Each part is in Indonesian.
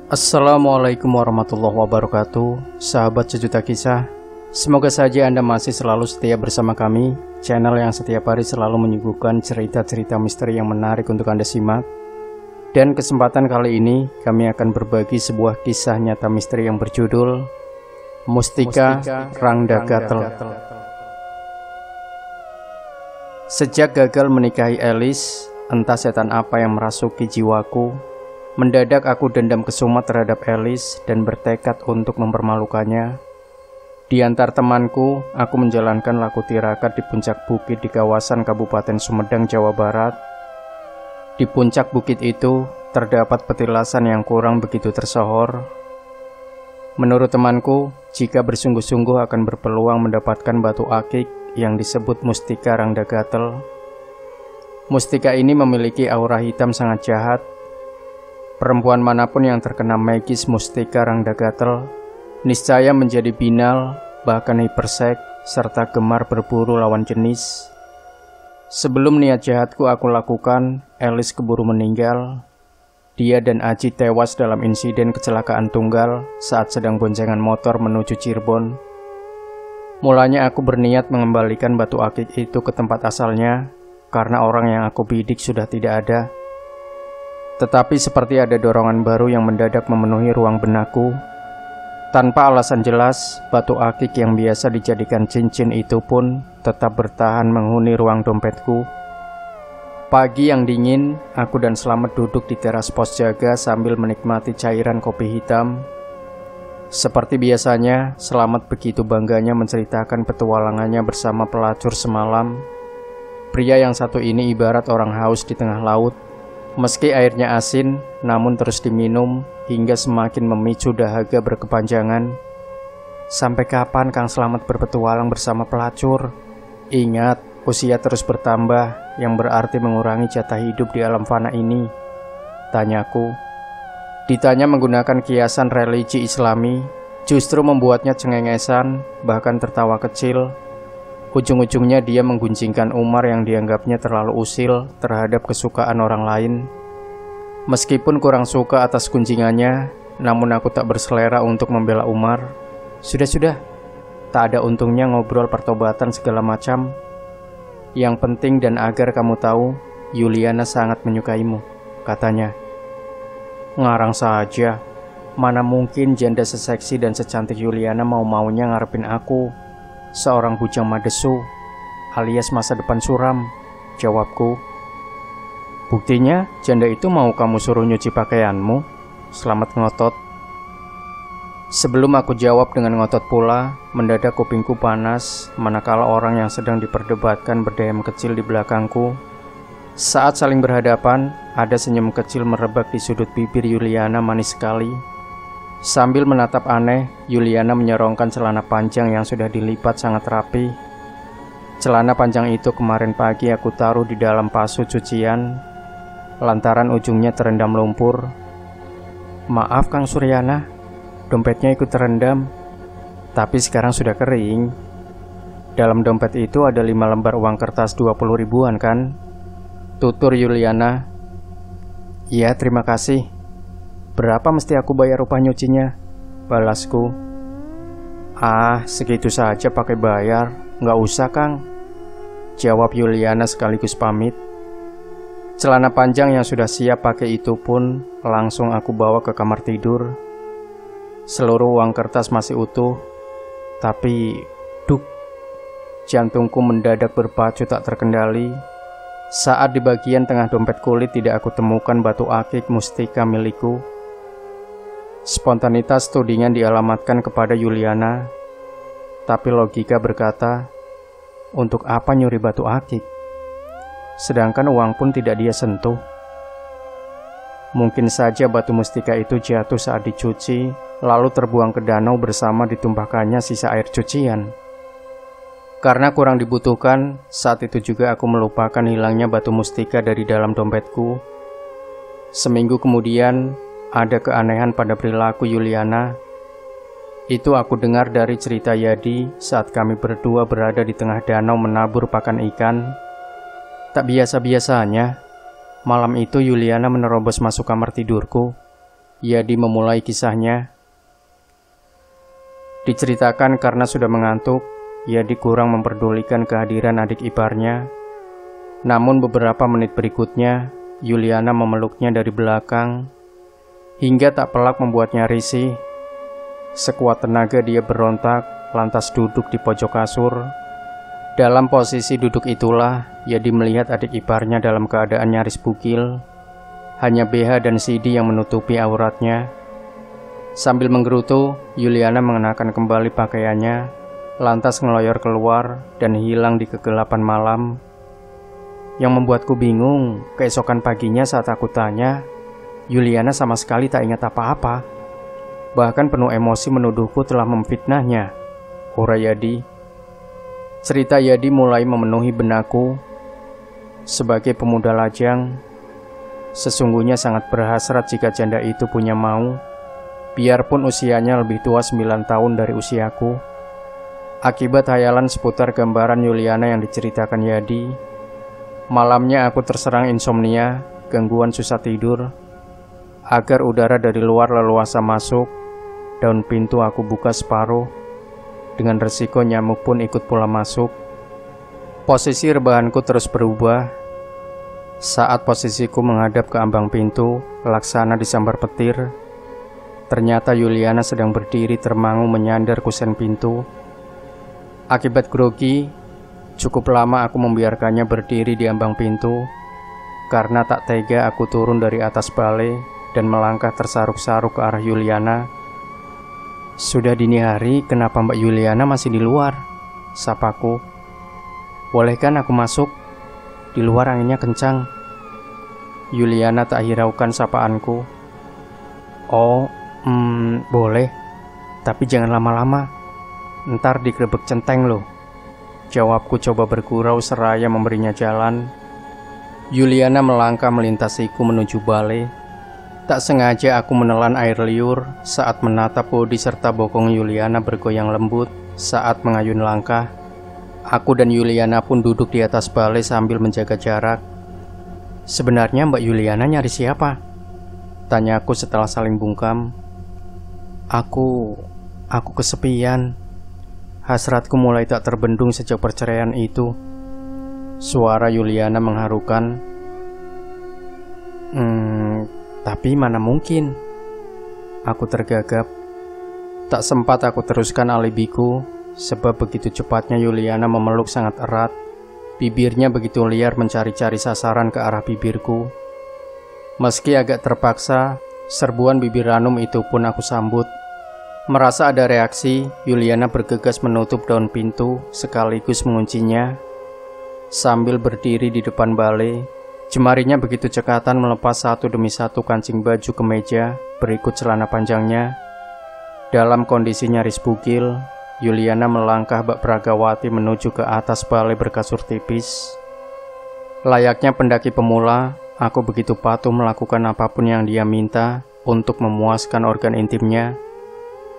Assalamualaikum warahmatullahi wabarakatuh. Sahabat sejuta kisah, semoga saja Anda masih selalu setia bersama kami, channel yang setiap hari selalu menyuguhkan cerita-cerita misteri yang menarik untuk Anda simak. Dan kesempatan kali ini kami akan berbagi sebuah kisah nyata misteri yang berjudul Mustika Rangda Gatel. Sejak gagal menikahi Elis, entah setan apa yang merasuki jiwaku. Mendadak aku dendam kesumat terhadap Elis dan bertekad untuk mempermalukannya. Di antar temanku, aku menjalankan laku tirakat di puncak bukit di kawasan Kabupaten Sumedang, Jawa Barat. Di puncak bukit itu, terdapat petilasan yang kurang begitu tersohor. Menurut temanku, jika bersungguh-sungguh akan berpeluang mendapatkan batu akik yang disebut Mustika Rangda Gatel. Mustika ini memiliki aura hitam sangat jahat. Perempuan manapun yang terkena magis Mustika Rangda Gatel niscaya menjadi binal, bahkan hipersek, serta gemar berburu lawan jenis. Sebelum niat jahatku aku lakukan, Elis keburu meninggal. Dia dan Aji tewas dalam insiden kecelakaan tunggal saat sedang boncengan motor menuju Cirebon. Mulanya aku berniat mengembalikan batu akik itu ke tempat asalnya, karena orang yang aku bidik sudah tidak ada. Tetapi seperti ada dorongan baru yang mendadak memenuhi ruang benakku. Tanpa alasan jelas, batu akik yang biasa dijadikan cincin itu pun tetap bertahan menghuni ruang dompetku. Pagi yang dingin, aku dan Slamet duduk di teras pos jaga sambil menikmati cairan kopi hitam. Seperti biasanya, Slamet begitu bangganya menceritakan petualangannya bersama pelacur semalam. Pria yang satu ini ibarat orang haus di tengah laut. Meski airnya asin, namun terus diminum hingga semakin memicu dahaga berkepanjangan. Sampai kapan Kang Slamet berpetualang bersama pelacur? Ingat, usia terus bertambah, yang berarti mengurangi jatah hidup di alam fana ini, tanyaku. Ditanya menggunakan kiasan religi Islami, justru membuatnya cengengesan, bahkan tertawa kecil. Ujung-ujungnya dia menggunjingkan Umar yang dianggapnya terlalu usil terhadap kesukaan orang lain. Meskipun kurang suka atas gunjingannya, namun aku tak berselera untuk membela Umar. Sudah, tak ada untungnya ngobrol pertobatan segala macam. Yang penting dan agar kamu tahu, Yuliana sangat menyukaimu, katanya. Ngarang saja, mana mungkin janda seseksi dan secantik Yuliana mau-maunya ngarepin aku, seorang bujang madesu, alias masa depan suram, jawabku. Buktinya, janda itu mau kamu suruh nyuci pakaianmu, Slamet ngotot. Sebelum aku jawab dengan ngotot pula, mendadak kupingku panas, manakala orang yang sedang diperdebatkan berdeham kecil di belakangku. Saat saling berhadapan, ada senyum kecil merebak di sudut bibir Yuliana manis sekali. Sambil menatap aneh, Yuliana menyorongkan celana panjang yang sudah dilipat sangat rapi. Celana panjang itu kemarin pagi aku taruh di dalam pasu cucian, lantaran ujungnya terendam lumpur. Maaf Kang Suryana, dompetnya ikut terendam, tapi sekarang sudah kering. Dalam dompet itu ada 5 lembar uang kertas 20 ribuan kan? Tutur Yuliana. Iya, terima kasih. Berapa mesti aku bayar upah nyucinya? Balasku. Ah, segitu saja pakai bayar. Nggak usah Kang, jawab Yuliana sekaligus pamit. Celana panjang yang sudah siap pakai itu pun langsung aku bawa ke kamar tidur. Seluruh uang kertas masih utuh, tapi duk, jantungku mendadak berpacu tak terkendali saat di bagian tengah dompet kulit tidak aku temukan batu akik mustika milikku. Spontanitas tudingan dialamatkan kepada Yuliana, tapi logika berkata, untuk apa nyuri batu akik? Sedangkan uang pun tidak dia sentuh. Mungkin saja batu mustika itu jatuh saat dicuci, lalu terbuang ke danau bersama ditumpahkannya sisa air cucian. Karena kurang dibutuhkan, saat itu juga aku melupakan hilangnya batu mustika dari dalam dompetku. Seminggu kemudian, ada keanehan pada perilaku Yuliana. Itu aku dengar dari cerita Yadi saat kami berdua berada di tengah danau menabur pakan ikan. Tak biasa-biasanya, malam itu Yuliana menerobos masuk kamar tidurku. Yadi memulai kisahnya. Diceritakan karena sudah mengantuk, Yadi kurang memperdulikan kehadiran adik iparnya. Namun beberapa menit berikutnya, Yuliana memeluknya dari belakang, hingga tak pelak membuatnya risih. Sekuat tenaga dia berontak, lantas duduk di pojok kasur. Dalam posisi duduk itulah, Yadi melihat adik iparnya dalam keadaan nyaris bugil. Hanya BH dan CD yang menutupi auratnya. Sambil menggerutu, Yuliana mengenakan kembali pakaiannya, lantas ngeloyor keluar dan hilang di kegelapan malam. Yang membuatku bingung, keesokan paginya saat aku tanya, Yuliana sama sekali tak ingat apa-apa. Bahkan penuh emosi menuduhku telah memfitnahnya. Ura Yadi. Cerita Yadi mulai memenuhi benakku. Sebagai pemuda lajang, sesungguhnya sangat berhasrat jika janda itu punya mau, biarpun usianya lebih tua 9 tahun dari usiaku. Akibat hayalan seputar gambaran Yuliana yang diceritakan Yadi, malamnya aku terserang insomnia, gangguan susah tidur. Agar udara dari luar leluasa masuk, daun pintu aku buka separuh. Dengan resiko nyamuk pun ikut pula masuk. Posisi rebahanku terus berubah. Saat posisiku menghadap ke ambang pintu, laksana disambar petir. Ternyata Yuliana sedang berdiri termangu menyandar kusen pintu. Akibat grogi, cukup lama aku membiarkannya berdiri di ambang pintu. Karena tak tega aku turun dari atas balai dan melangkah tersaruk-saruk ke arah Yuliana. Sudah dini hari, kenapa Mbak Yuliana masih di luar? Sapaku. Bolehkan aku masuk? Di luar anginnya kencang. Yuliana tak hiraukan sapaanku. Oh, boleh. Tapi jangan lama-lama. Ntar digrebek centeng loh. Jawabku coba bergurau seraya memberinya jalan. Yuliana melangkah melintasiku menuju balai. Tak sengaja aku menelan air liur saat menatap bodi serta bokong Yuliana bergoyang lembut saat mengayun langkah. Aku dan Yuliana pun duduk di atas balai sambil menjaga jarak. Sebenarnya Mbak Yuliana nyari siapa? Tanyaku setelah saling bungkam. Aku kesepian. Hasratku mulai tak terbendung sejak perceraian itu. Suara Yuliana mengharukan. Tapi mana mungkin? Aku tergagap. Tak sempat aku teruskan alibiku, sebab begitu cepatnya Yuliana memeluk sangat erat. Bibirnya begitu liar mencari-cari sasaran ke arah bibirku. Meski agak terpaksa, serbuan bibir ranum itu pun aku sambut. Merasa ada reaksi, Yuliana bergegas menutup daun pintu sekaligus menguncinya. Sambil berdiri di depan balai, jemarinya begitu cekatan melepas satu demi satu kancing baju kemeja berikut celana panjangnya. Dalam kondisi nyaris bugil, Yuliana melangkah bak Pragawati menuju ke atas balai berkasur tipis. Layaknya pendaki pemula, aku begitu patuh melakukan apapun yang dia minta untuk memuaskan organ intimnya.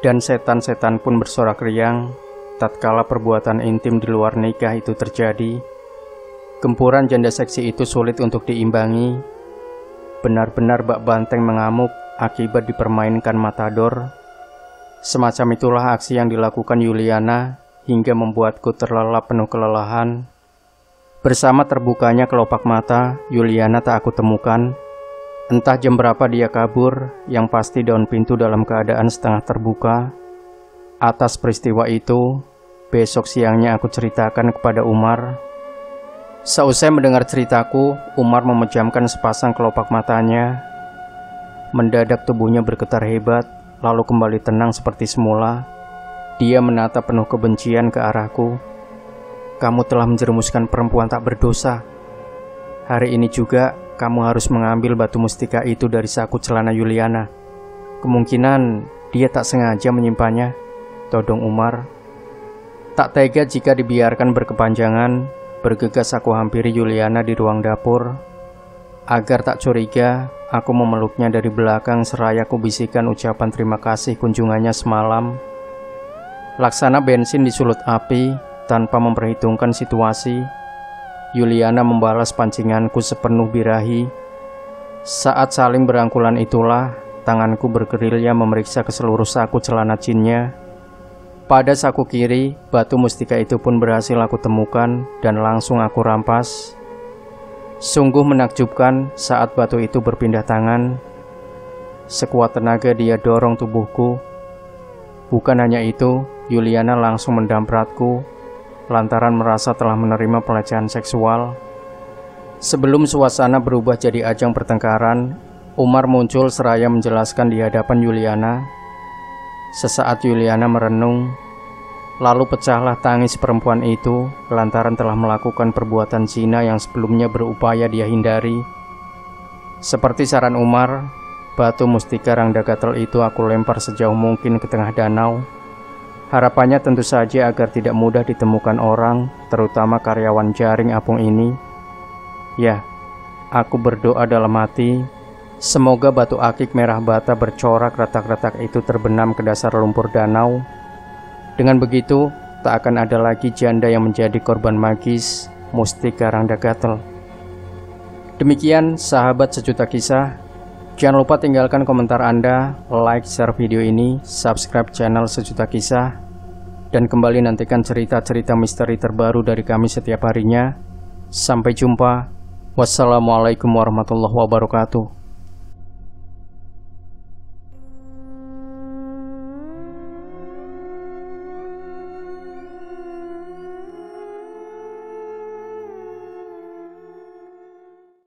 Dan setan-setan pun bersorak riang tatkala perbuatan intim di luar nikah itu terjadi. Gempuran janda seksi itu sulit untuk diimbangi. Benar-benar bak banteng mengamuk akibat dipermainkan matador. Semacam itulah aksi yang dilakukan Yuliana hingga membuatku terlelap penuh kelelahan. Bersama terbukanya kelopak mata, Yuliana tak aku temukan. Entah jam berapa dia kabur, yang pasti daun pintu dalam keadaan setengah terbuka. Atas peristiwa itu, besok siangnya aku ceritakan kepada Umar. Seusai mendengar ceritaku, Umar memejamkan sepasang kelopak matanya. Mendadak tubuhnya bergetar hebat, lalu kembali tenang seperti semula. Dia menatap penuh kebencian ke arahku. Kamu telah menjerumuskan perempuan tak berdosa. Hari ini juga kamu harus mengambil batu mustika itu dari saku celana Yuliana. Kemungkinan dia tak sengaja menyimpannya, todong Umar. Tak tega jika dibiarkan berkepanjangan, bergegas aku hampiri Yuliana di ruang dapur. Agar tak curiga, aku memeluknya dari belakang seraya kubisikan ucapan terima kasih kunjungannya semalam. Laksana bensin disulut api, tanpa memperhitungkan situasi, Yuliana membalas pancinganku sepenuh birahi. Saat saling berangkulan itulah, tanganku bergerilya memeriksa ke seluruh saku celana jinnya. Pada saku kiri, batu mustika itu pun berhasil aku temukan dan langsung aku rampas. Sungguh menakjubkan saat batu itu berpindah tangan. Sekuat tenaga dia dorong tubuhku. Bukan hanya itu, Yuliana langsung mendampratku lantaran merasa telah menerima pelecehan seksual. Sebelum suasana berubah jadi ajang pertengkaran, Umar muncul seraya menjelaskan di hadapan Yuliana. Sesaat Yuliana merenung, lalu pecahlah tangis perempuan itu lantaran telah melakukan perbuatan zina yang sebelumnya berupaya dia hindari. Seperti saran Umar, batu mustika Rangdagatal itu aku lempar sejauh mungkin ke tengah danau. Harapannya tentu saja agar tidak mudah ditemukan orang, terutama karyawan jaring apung ini. Ya, aku berdoa dalam hati, semoga batu akik merah bata bercorak retak-retak itu terbenam ke dasar lumpur danau. Dengan begitu, tak akan ada lagi janda yang menjadi korban magis mustika Rangdagatal. Demikian sahabat sejuta kisah. Jangan lupa tinggalkan komentar Anda, like, share video ini, subscribe channel Sejuta Kisah, dan kembali nantikan cerita-cerita misteri terbaru dari kami setiap harinya. Sampai jumpa. Wassalamualaikum warahmatullahi wabarakatuh.